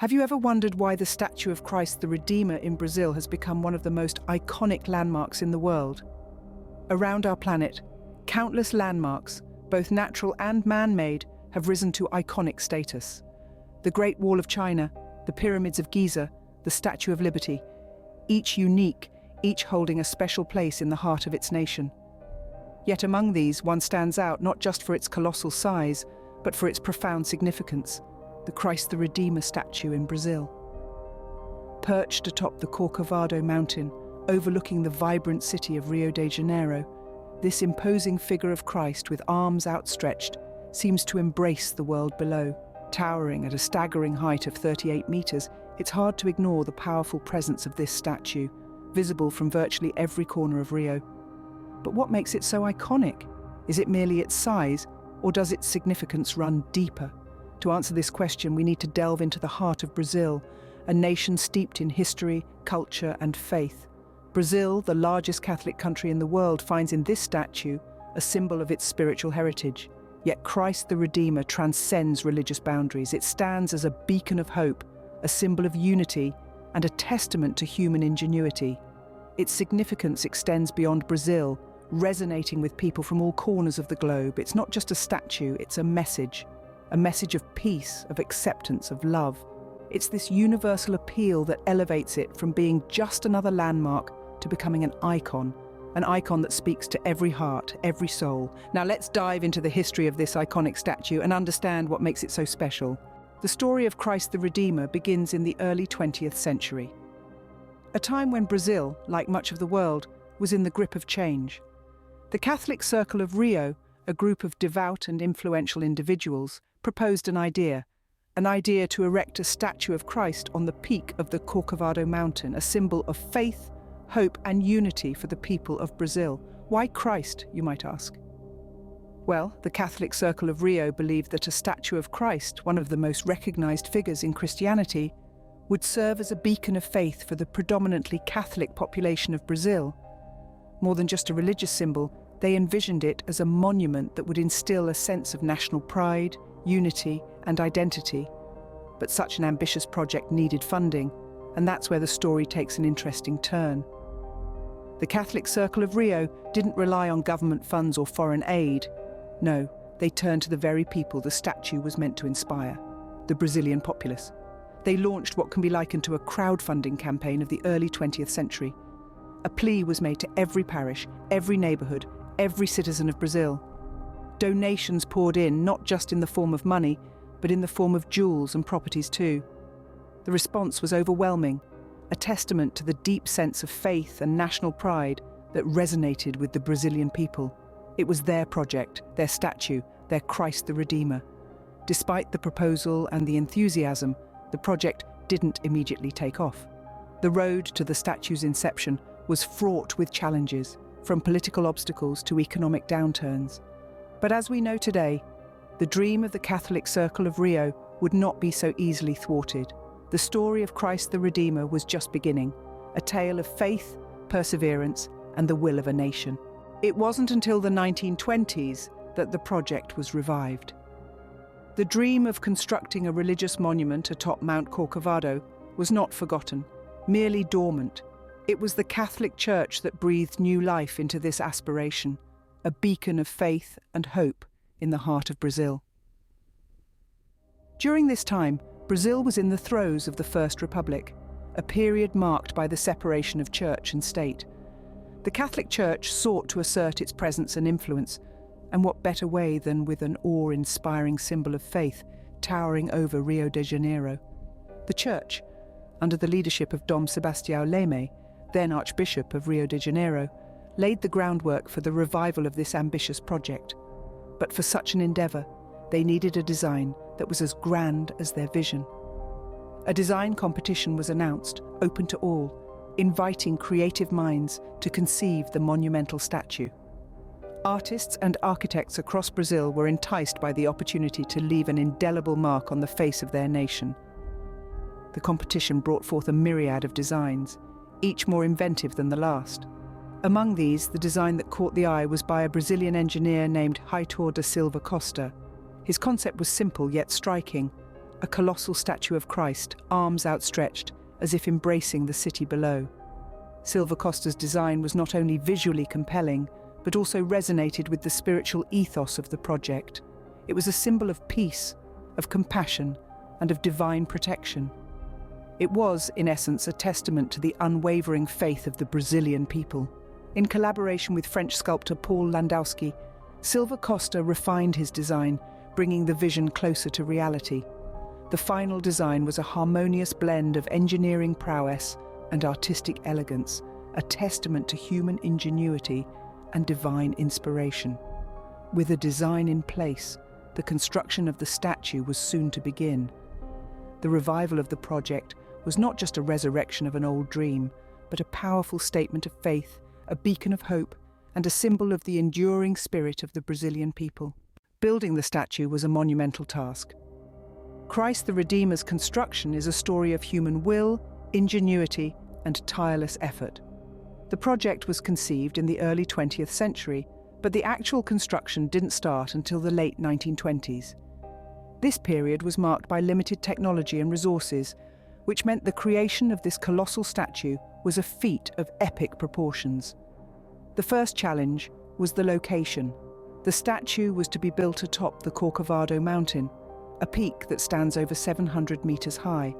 Have you ever wondered why the statue of Christ the Redeemer in Brazil has become one of the most iconic landmarks in the world? Around our planet, countless landmarks, both natural and man-made, have risen to iconic status. The Great Wall of China, the Pyramids of Giza, the Statue of Liberty, each unique, each holding a special place in the heart of its nation. Yet among these, one stands out not just for its colossal size, but for its profound significance: the Christ the Redeemer statue in Brazil. Perched atop the Corcovado mountain, overlooking the vibrant city of Rio de Janeiro, this imposing figure of Christ with arms outstretched seems to embrace the world below. Towering at a staggering height of 38 meters, it's hard to ignore the powerful presence of this statue, visible from virtually every corner of Rio. But what makes it so iconic? Is it merely its size, or does its significance run deeper? To answer this question, we need to delve into the heart of Brazil, a nation steeped in history, culture, and faith. Brazil, the largest Catholic country in the world, finds in this statue a symbol of its spiritual heritage. Yet Christ the Redeemer transcends religious boundaries. It stands as a beacon of hope, a symbol of unity, and a testament to human ingenuity. Its significance extends beyond Brazil, resonating with people from all corners of the globe. It's not just a statue, it's a message of peace, of acceptance, of love. It's this universal appeal that elevates it from being just another landmark to becoming an icon that speaks to every heart, every soul. Now let's dive into the history of this iconic statue and understand what makes it so special. The story of Christ the Redeemer begins in the early 20th century, a time when Brazil, like much of the world, was in the grip of change. The Catholic Circle of Rio, a group of devout and influential individuals, proposed an idea to erect a statue of Christ on the peak of the Corcovado mountain, a symbol of faith, hope, and unity for the people of Brazil. Why Christ, you might ask? Well, the Catholic Circle of Rio believed that a statue of Christ, one of the most recognized figures in Christianity, would serve as a beacon of faith for the predominantly Catholic population of Brazil. More than just a religious symbol, they envisioned it as a monument that would instill a sense of national pride, unity, and identity. But such an ambitious project needed funding, and that's where the story takes an interesting turn. The Catholic Circle of Rio didn't rely on government funds or foreign aid. No, they turned to the very people the statue was meant to inspire: the Brazilian populace. They launched what can be likened to a crowdfunding campaign of the early 20th century. A plea was made to every parish, every neighborhood, every citizen of Brazil. Donations poured in, not just in the form of money, but in the form of jewels and properties too. The response was overwhelming, a testament to the deep sense of faith and national pride that resonated with the Brazilian people. It was their project, their statue, their Christ the Redeemer. Despite the proposal and the enthusiasm, the project didn't immediately take off. The road to the statue's inception was fraught with challenges, from political obstacles to economic downturns. But as we know today, the dream of the Catholic Circle of Rio would not be so easily thwarted. The story of Christ the Redeemer was just beginning, a tale of faith, perseverance, and the will of a nation. It wasn't until the 1920s that the project was revived. The dream of constructing a religious monument atop Mount Corcovado was not forgotten, merely dormant. It was the Catholic Church that breathed new life into this aspiration, a beacon of faith and hope in the heart of Brazil. During this time, Brazil was in the throes of the First Republic, a period marked by the separation of church and state. The Catholic Church sought to assert its presence and influence, and what better way than with an awe-inspiring symbol of faith towering over Rio de Janeiro. The Church, under the leadership of Dom Sebastião Leme, then Archbishop of Rio de Janeiro, laid the groundwork for the revival of this ambitious project. But for such an endeavour, they needed a design that was as grand as their vision. A design competition was announced, open to all, inviting creative minds to conceive the monumental statue. Artists and architects across Brazil were enticed by the opportunity to leave an indelible mark on the face of their nation. The competition brought forth a myriad of designs, each more inventive than the last. Among these, the design that caught the eye was by a Brazilian engineer named Heitor da Silva Costa. His concept was simple yet striking: a colossal statue of Christ, arms outstretched, as if embracing the city below. Silva Costa's design was not only visually compelling, but also resonated with the spiritual ethos of the project. It was a symbol of peace, of compassion, and of divine protection. It was, in essence, a testament to the unwavering faith of the Brazilian people. In collaboration with French sculptor Paul Landowski, Silva Costa refined his design, bringing the vision closer to reality. The final design was a harmonious blend of engineering prowess and artistic elegance, a testament to human ingenuity and divine inspiration. With a design in place, the construction of the statue was soon to begin. The revival of the project was not just a resurrection of an old dream, but a powerful statement of faith, a beacon of hope, and a symbol of the enduring spirit of the Brazilian people. Building the statue was a monumental task. Christ the Redeemer's construction is a story of human will, ingenuity, and tireless effort. The project was conceived in the early 20th century, but the actual construction didn't start until the late 1920s. This period was marked by limited technology and resources, which meant the creation of this colossal statue was a feat of epic proportions. The first challenge was the location. The statue was to be built atop the Corcovado mountain, a peak that stands over 700 meters high.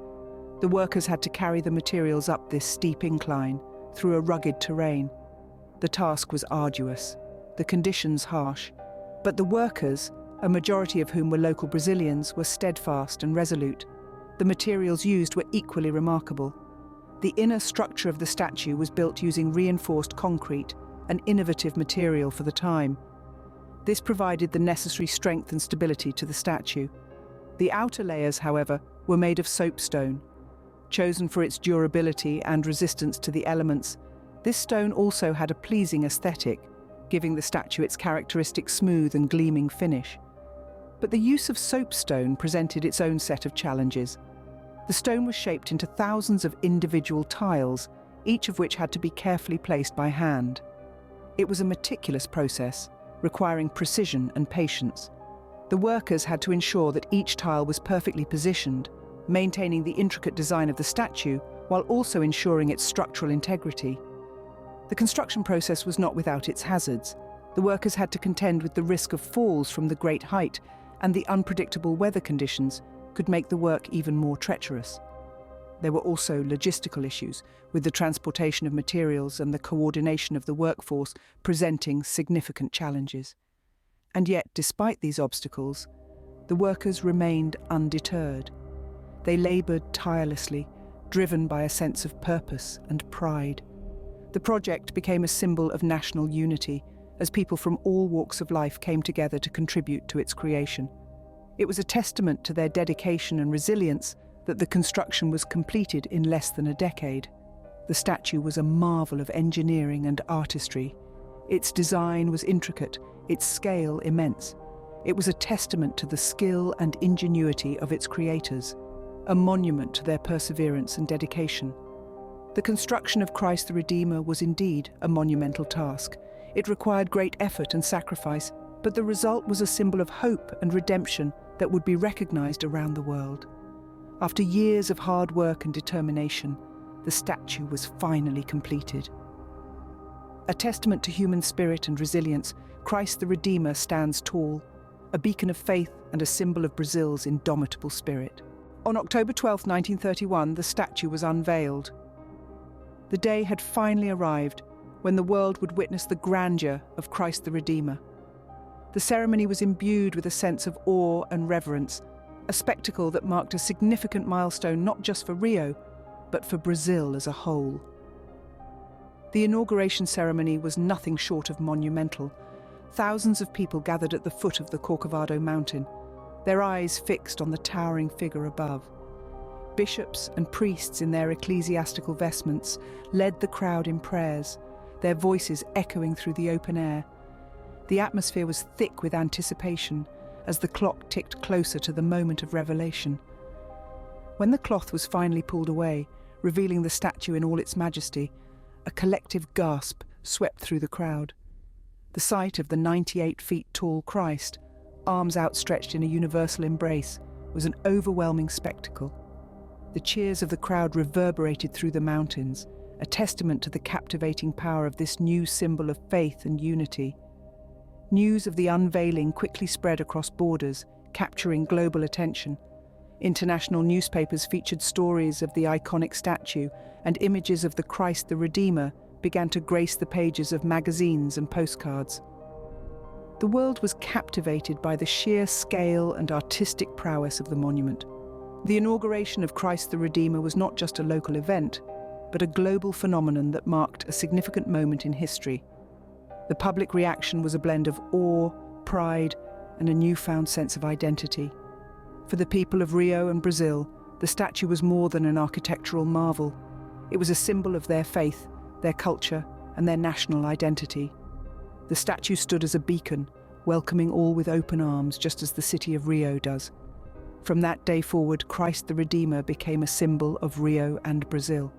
The workers had to carry the materials up this steep incline through a rugged terrain. The task was arduous, the conditions harsh, but the workers, a majority of whom were local Brazilians, were steadfast and resolute. The materials used were equally remarkable. The inner structure of the statue was built using reinforced concrete, an innovative material for the time. This provided the necessary strength and stability to the statue. The outer layers, however, were made of soapstone. Chosen for its durability and resistance to the elements, this stone also had a pleasing aesthetic, giving the statue its characteristic smooth and gleaming finish. But the use of soapstone presented its own set of challenges. The stone was shaped into thousands of individual tiles, each of which had to be carefully placed by hand. It was a meticulous process, requiring precision and patience. The workers had to ensure that each tile was perfectly positioned, maintaining the intricate design of the statue while also ensuring its structural integrity. The construction process was not without its hazards. The workers had to contend with the risk of falls from the great height, and the unpredictable weather conditions could make the work even more treacherous. There were also logistical issues, with the transportation of materials and the coordination of the workforce presenting significant challenges. And yet, despite these obstacles, the workers remained undeterred. They laboured tirelessly, driven by a sense of purpose and pride. The project became a symbol of national unity, as people from all walks of life came together to contribute to its creation. It was a testament to their dedication and resilience that the construction was completed in less than a decade. The statue was a marvel of engineering and artistry. Its design was intricate, its scale immense. It was a testament to the skill and ingenuity of its creators, a monument to their perseverance and dedication. The construction of Christ the Redeemer was indeed a monumental task. It required great effort and sacrifice, but the result was a symbol of hope and redemption that would be recognized around the world. After years of hard work and determination, the statue was finally completed. A testament to human spirit and resilience, Christ the Redeemer stands tall, a beacon of faith and a symbol of Brazil's indomitable spirit. On October 12, 1931, the statue was unveiled. The day had finally arrived when the world would witness the grandeur of Christ the Redeemer. The ceremony was imbued with a sense of awe and reverence, a spectacle that marked a significant milestone not just for Rio, but for Brazil as a whole. The inauguration ceremony was nothing short of monumental. Thousands of people gathered at the foot of the Corcovado mountain, their eyes fixed on the towering figure above. Bishops and priests in their ecclesiastical vestments led the crowd in prayers, their voices echoing through the open air. The atmosphere was thick with anticipation as the clock ticked closer to the moment of revelation. When the cloth was finally pulled away, revealing the statue in all its majesty, a collective gasp swept through the crowd. The sight of the 98 feet tall Christ, arms outstretched in a universal embrace, was an overwhelming spectacle. The cheers of the crowd reverberated through the mountains, a testament to the captivating power of this new symbol of faith and unity. News of the unveiling quickly spread across borders, capturing global attention. International newspapers featured stories of the iconic statue, and images of the Christ the Redeemer began to grace the pages of magazines and postcards. The world was captivated by the sheer scale and artistic prowess of the monument. The inauguration of Christ the Redeemer was not just a local event, but a global phenomenon that marked a significant moment in history. The public reaction was a blend of awe, pride, and a newfound sense of identity. For the people of Rio and Brazil, the statue was more than an architectural marvel. It was a symbol of their faith, their culture, and their national identity. The statue stood as a beacon, welcoming all with open arms, just as the city of Rio does. From that day forward, Christ the Redeemer became a symbol of Rio and Brazil.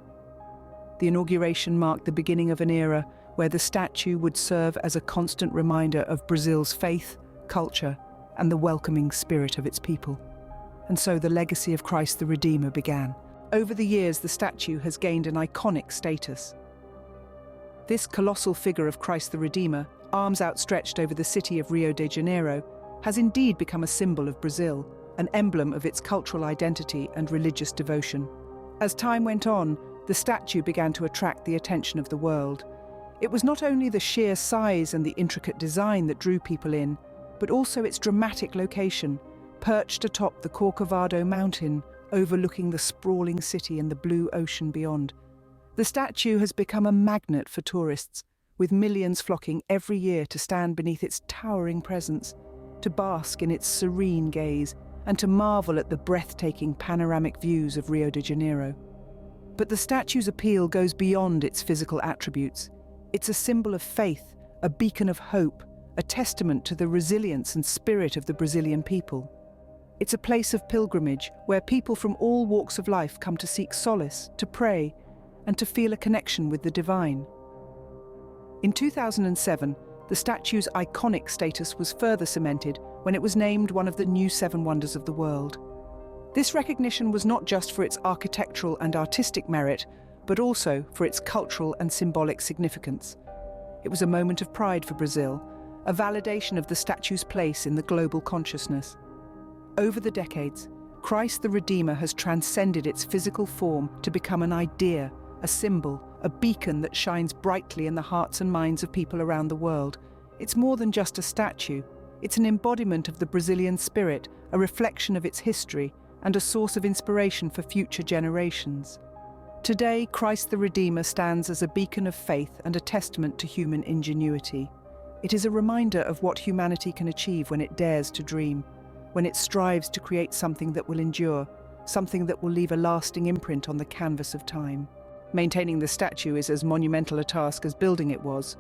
The inauguration marked the beginning of an era where the statue would serve as a constant reminder of Brazil's faith, culture, and the welcoming spirit of its people. And so the legacy of Christ the Redeemer began. Over the years, the statue has gained an iconic status. This colossal figure of Christ the Redeemer, arms outstretched over the city of Rio de Janeiro, has indeed become a symbol of Brazil, an emblem of its cultural identity and religious devotion. As time went on, the statue began to attract the attention of the world. It was not only the sheer size and the intricate design that drew people in, but also its dramatic location, perched atop the Corcovado mountain, overlooking the sprawling city and the blue ocean beyond. The statue has become a magnet for tourists, with millions flocking every year to stand beneath its towering presence, to bask in its serene gaze, and to marvel at the breathtaking panoramic views of Rio de Janeiro. But the statue's appeal goes beyond its physical attributes. It's a symbol of faith, a beacon of hope, a testament to the resilience and spirit of the Brazilian people. It's a place of pilgrimage where people from all walks of life come to seek solace, to pray, and to feel a connection with the divine. In 2007, the statue's iconic status was further cemented when it was named one of the new 7 wonders of the world. This recognition was not just for its architectural and artistic merit, but also for its cultural and symbolic significance. It was a moment of pride for Brazil, a validation of the statue's place in the global consciousness. Over the decades, Christ the Redeemer has transcended its physical form to become an idea, a symbol, a beacon that shines brightly in the hearts and minds of people around the world. It's more than just a statue. It's an embodiment of the Brazilian spirit, a reflection of its history, and a source of inspiration for future generations. Today, Christ the Redeemer stands as a beacon of faith and a testament to human ingenuity. It is a reminder of what humanity can achieve when it dares to dream, when it strives to create something that will endure, something that will leave a lasting imprint on the canvas of time. Maintaining the statue is as monumental a task as building it was.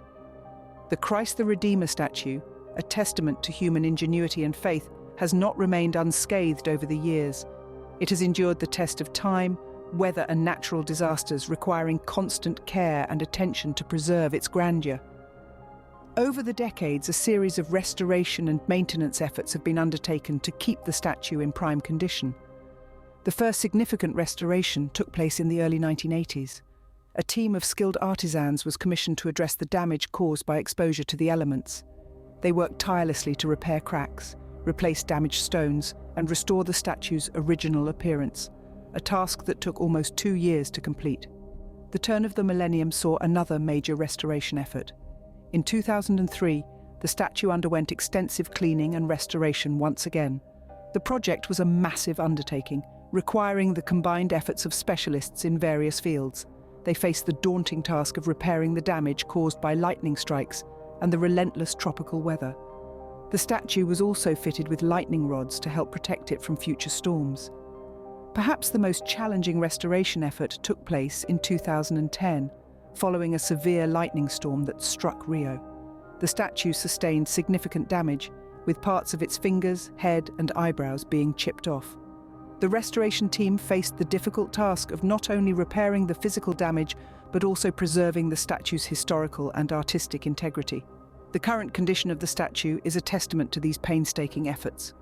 The Christ the Redeemer statue, a testament to human ingenuity and faith, has not remained unscathed over the years. It has endured the test of time, weather and natural disasters, requiring constant care and attention to preserve its grandeur. Over the decades, a series of restoration and maintenance efforts have been undertaken to keep the statue in prime condition. The first significant restoration took place in the early 1980s. A team of skilled artisans was commissioned to address the damage caused by exposure to the elements. They worked tirelessly to repair cracks, replace damaged stones, and restore the statue's original appearance, a task that took almost 2 years to complete. The turn of the millennium saw another major restoration effort. In 2003, the statue underwent extensive cleaning and restoration once again. The project was a massive undertaking, requiring the combined efforts of specialists in various fields. They faced the daunting task of repairing the damage caused by lightning strikes and the relentless tropical weather. The statue was also fitted with lightning rods to help protect it from future storms. Perhaps the most challenging restoration effort took place in 2010, following a severe lightning storm that struck Rio. The statue sustained significant damage, with parts of its fingers, head, and eyebrows being chipped off. The restoration team faced the difficult task of not only repairing the physical damage, but also preserving the statue's historical and artistic integrity. The current condition of the statue is a testament to these painstaking efforts.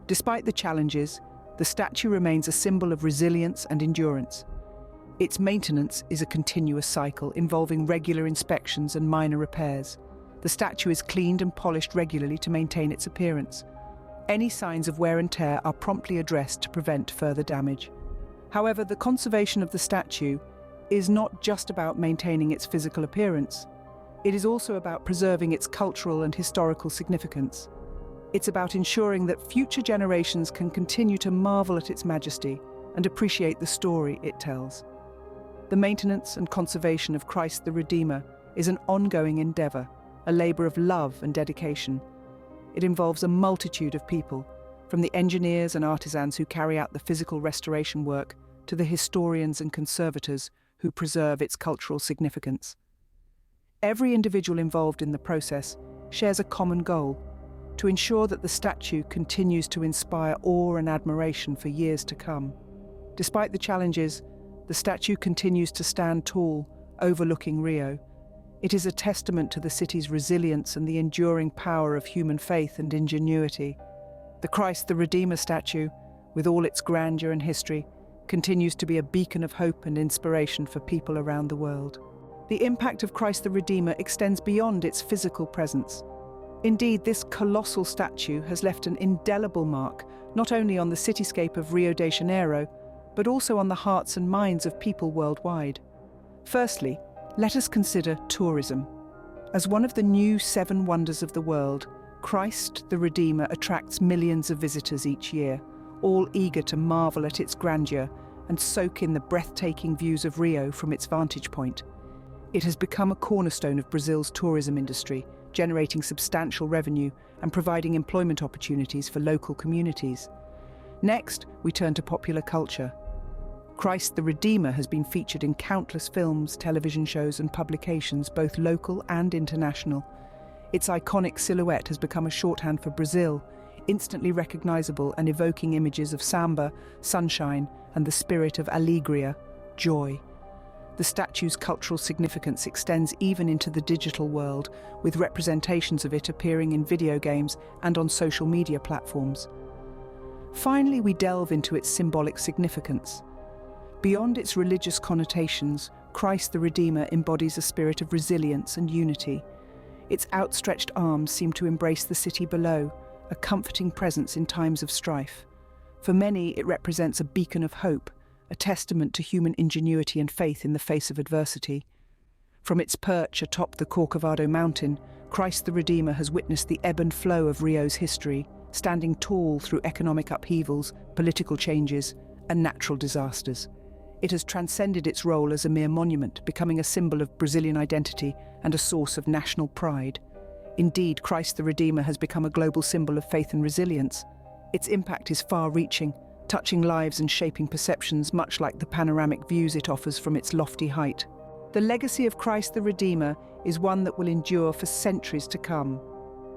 Despite the challenges, the statue remains a symbol of resilience and endurance. Its maintenance is a continuous cycle involving regular inspections and minor repairs. The statue is cleaned and polished regularly to maintain its appearance. Any signs of wear and tear are promptly addressed to prevent further damage. However, the conservation of the statue is not just about maintaining its physical appearance. It is also about preserving its cultural and historical significance. It's about ensuring that future generations can continue to marvel at its majesty and appreciate the story it tells. The maintenance and conservation of Christ the Redeemer is an ongoing endeavor, a labor of love and dedication. It involves a multitude of people, from the engineers and artisans who carry out the physical restoration work to the historians and conservators who preserve its cultural significance. Every individual involved in the process shares a common goal: to ensure that the statue continues to inspire awe and admiration for years to come. Despite the challenges, the statue continues to stand tall, overlooking Rio. It is a testament to the city's resilience and the enduring power of human faith and ingenuity. The Christ the Redeemer statue, with all its grandeur and history, continues to be a beacon of hope and inspiration for people around the world. The impact of Christ the Redeemer extends beyond its physical presence. Indeed, this colossal statue has left an indelible mark not only on the cityscape of Rio de Janeiro, but also on the hearts and minds of people worldwide. Firstly, let us consider tourism. As one of the new 7 wonders of the world, Christ the Redeemer attracts millions of visitors each year, all eager to marvel at its grandeur and soak in the breathtaking views of Rio from its vantage point. It has become a cornerstone of Brazil's tourism industry, generating substantial revenue and providing employment opportunities for local communities. Next, we turn to popular culture. Christ the Redeemer has been featured in countless films, television shows and publications, both local and international. Its iconic silhouette has become a shorthand for Brazil, instantly recognizable and evoking images of samba, sunshine, and the spirit of alegria, joy. The statue's cultural significance extends even into the digital world, with representations of it appearing in video games and on social media platforms. Finally, we delve into its symbolic significance. Beyond its religious connotations, Christ the Redeemer embodies a spirit of resilience and unity. Its outstretched arms seem to embrace the city below, a comforting presence in times of strife. For many, it represents a beacon of hope, a testament to human ingenuity and faith in the face of adversity. From its perch atop the Corcovado mountain, Christ the Redeemer has witnessed the ebb and flow of Rio's history, standing tall through economic upheavals, political changes, and natural disasters. It has transcended its role as a mere monument, becoming a symbol of Brazilian identity and a source of national pride. Indeed, Christ the Redeemer has become a global symbol of faith and resilience. Its impact is far-reaching, touching lives and shaping perceptions, much like the panoramic views it offers from its lofty height. The legacy of Christ the Redeemer is one that will endure for centuries to come.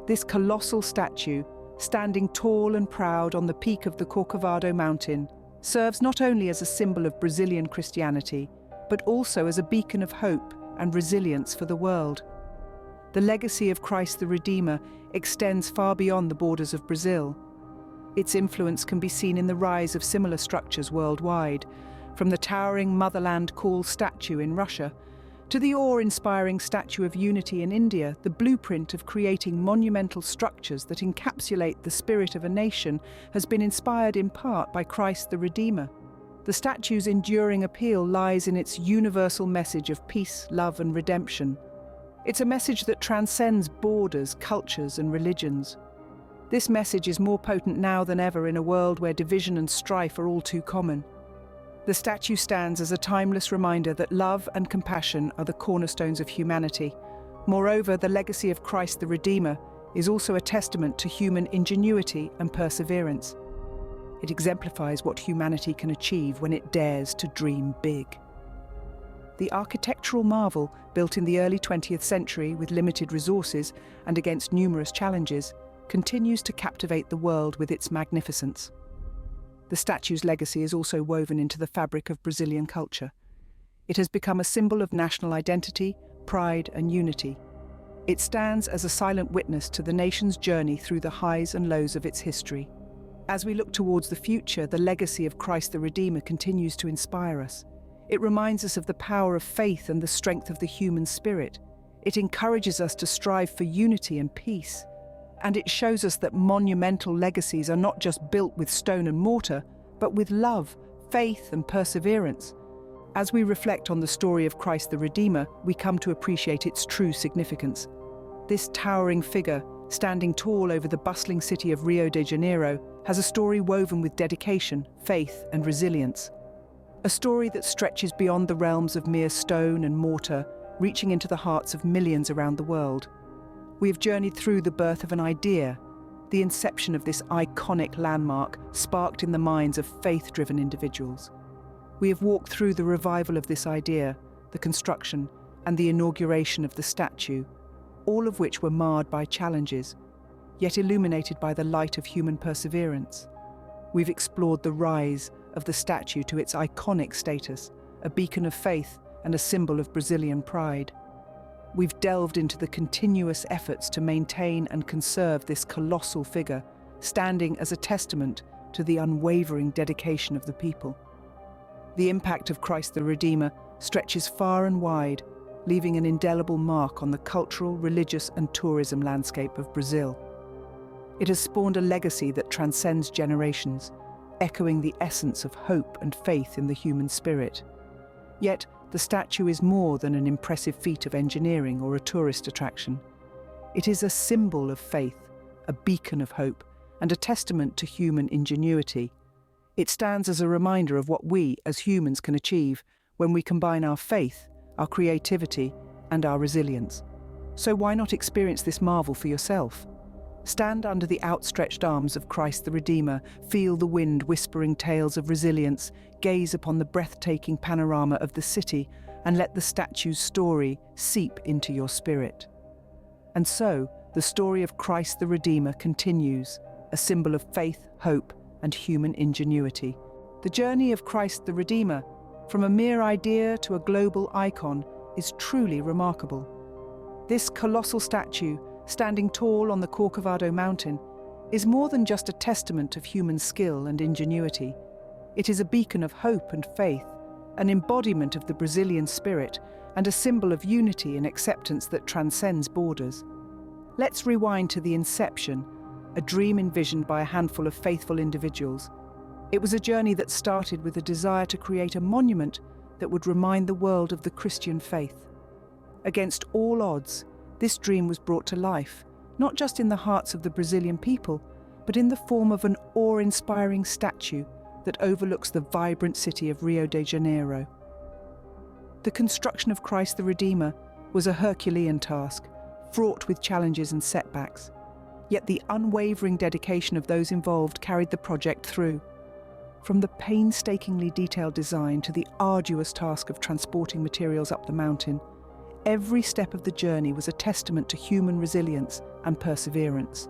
This colossal statue, standing tall and proud on the peak of the Corcovado mountain, serves not only as a symbol of Brazilian Christianity, but also as a beacon of hope and resilience for the world. The legacy of Christ the Redeemer extends far beyond the borders of Brazil. Its influence can be seen in the rise of similar structures worldwide, from the towering Motherland Call statue in Russia to the awe-inspiring Statue of Unity in India. The blueprint of creating monumental structures that encapsulate the spirit of a nation has been inspired in part by Christ the Redeemer. The statue's enduring appeal lies in its universal message of peace, love, and redemption. It's a message that transcends borders, cultures, and religions. This message is more potent now than ever in a world where division and strife are all too common. The statue stands as a timeless reminder that love and compassion are the cornerstones of humanity. Moreover, the legacy of Christ the Redeemer is also a testament to human ingenuity and perseverance. It exemplifies what humanity can achieve when it dares to dream big. The architectural marvel, built in the early 20th century with limited resources and against numerous challenges, continues to captivate the world with its magnificence. The statue's legacy is also woven into the fabric of Brazilian culture. It has become a symbol of national identity, pride, and unity. It stands as a silent witness to the nation's journey through the highs and lows of its history. As we look towards the future, the legacy of Christ the Redeemer continues to inspire us. It reminds us of the power of faith and the strength of the human spirit. It encourages us to strive for unity and peace. And it shows us that monumental legacies are not just built with stone and mortar, but with love, faith, and perseverance. As we reflect on the story of Christ the Redeemer, we come to appreciate its true significance. This towering figure, standing tall over the bustling city of Rio de Janeiro, has a story woven with dedication, faith, and resilience. A story that stretches beyond the realms of mere stone and mortar, reaching into the hearts of millions around the world. We have journeyed through the birth of an idea, the inception of this iconic landmark sparked in the minds of faith-driven individuals. We have walked through the revival of this idea, the construction, and the inauguration of the statue, all of which were marred by challenges, yet illuminated by the light of human perseverance. We've explored the rise of the statue to its iconic status, a beacon of faith and a symbol of Brazilian pride. We've delved into the continuous efforts to maintain and conserve this colossal figure, standing as a testament to the unwavering dedication of the people. The impact of Christ the Redeemer stretches far and wide, leaving an indelible mark on the cultural, religious, and tourism landscape of Brazil. It has spawned a legacy that transcends generations, echoing the essence of hope and faith in the human spirit. Yet, the statue is more than an impressive feat of engineering or a tourist attraction. It is a symbol of faith, a beacon of hope, and a testament to human ingenuity. It stands as a reminder of what we, as humans, can achieve when we combine our faith, our creativity, and our resilience. So why not experience this marvel for yourself? Stand under the outstretched arms of Christ the Redeemer, feel the wind whispering tales of resilience, gaze upon the breathtaking panorama of the city, and let the statue's story seep into your spirit. And so, the story of Christ the Redeemer continues, a symbol of faith, hope, and human ingenuity. The journey of Christ the Redeemer, from a mere idea to a global icon, is truly remarkable. This colossal statue, standing tall on the Corcovado mountain, is more than just a testament of human skill and ingenuity. It is a beacon of hope and faith, an embodiment of the Brazilian spirit, and a symbol of unity and acceptance that transcends borders. Let's rewind to the Inception, a dream envisioned by a handful of faithful individuals. It was a journey that started with a desire to create a monument that would remind the world of the Christian faith. Against all odds, this dream was brought to life, not just in the hearts of the Brazilian people, but in the form of an awe-inspiring statue that overlooks the vibrant city of Rio de Janeiro. The construction of Christ the Redeemer was a Herculean task, fraught with challenges and setbacks. Yet the unwavering dedication of those involved carried the project through. From the painstakingly detailed design to the arduous task of transporting materials up the mountain, every step of the journey was a testament to human resilience and perseverance.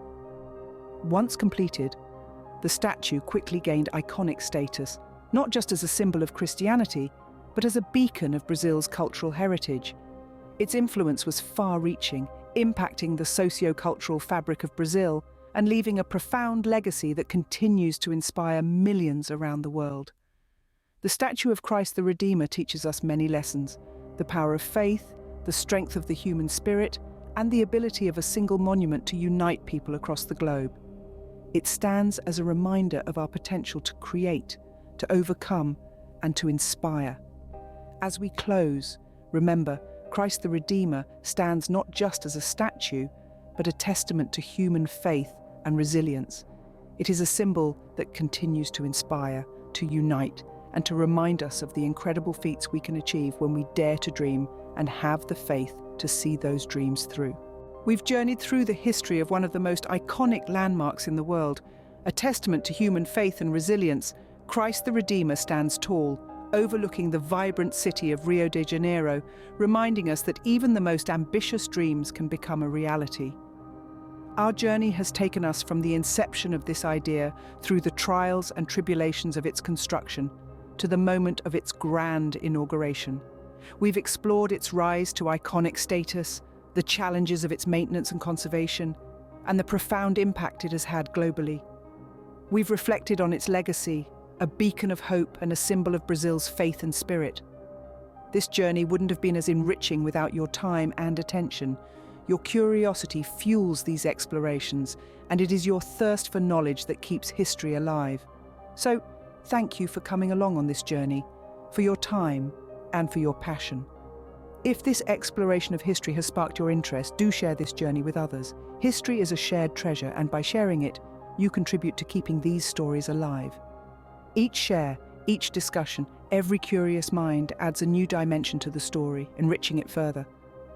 Once completed, the statue quickly gained iconic status, not just as a symbol of Christianity, but as a beacon of Brazil's cultural heritage. Its influence was far-reaching, impacting the socio-cultural fabric of Brazil and leaving a profound legacy that continues to inspire millions around the world. The statue of Christ the Redeemer teaches us many lessons: the power of faith, the strength of the human spirit, and the ability of a single monument to unite people across the globe. It stands as a reminder of our potential to create, to overcome, and to inspire. As we close, remember, Christ the Redeemer stands not just as a statue, but a testament to human faith and resilience. It is a symbol that continues to inspire, to unite, and to remind us of the incredible feats we can achieve when we dare to dream and have the faith to see those dreams through. We've journeyed through the history of one of the most iconic landmarks in the world. A testament to human faith and resilience, Christ the Redeemer stands tall, overlooking the vibrant city of Rio de Janeiro, reminding us that even the most ambitious dreams can become a reality. Our journey has taken us from the inception of this idea through the trials and tribulations of its construction to the moment of its grand inauguration. We've explored its rise to iconic status, the challenges of its maintenance and conservation, and the profound impact it has had globally. We've reflected on its legacy, a beacon of hope and a symbol of Brazil's faith and spirit. This journey wouldn't have been as enriching without your time and attention. Your curiosity fuels these explorations, and it is your thirst for knowledge that keeps history alive. So, thank you for coming along on this journey, for your time, and for your passion. If this exploration of history has sparked your interest, do share this journey with others. History is a shared treasure, and by sharing it, you contribute to keeping these stories alive. Each share, each discussion, every curious mind adds a new dimension to the story, enriching it further.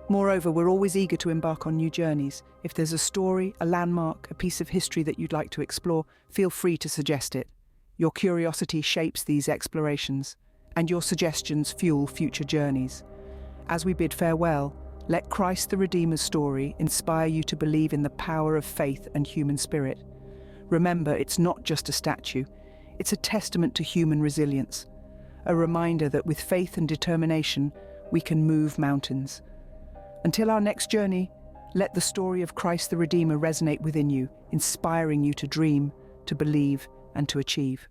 Moreover, we're always eager to embark on new journeys. If there's a story, a landmark, a piece of history that you'd like to explore, feel free to suggest it. Your curiosity shapes these explorations, and your suggestions fuel future journeys. As we bid farewell, let Christ the Redeemer's story inspire you to believe in the power of faith and human spirit. Remember, it's not just a statue, it's a testament to human resilience, a reminder that with faith and determination, we can move mountains. Until our next journey, let the story of Christ the Redeemer resonate within you, inspiring you to dream, to believe, and to achieve.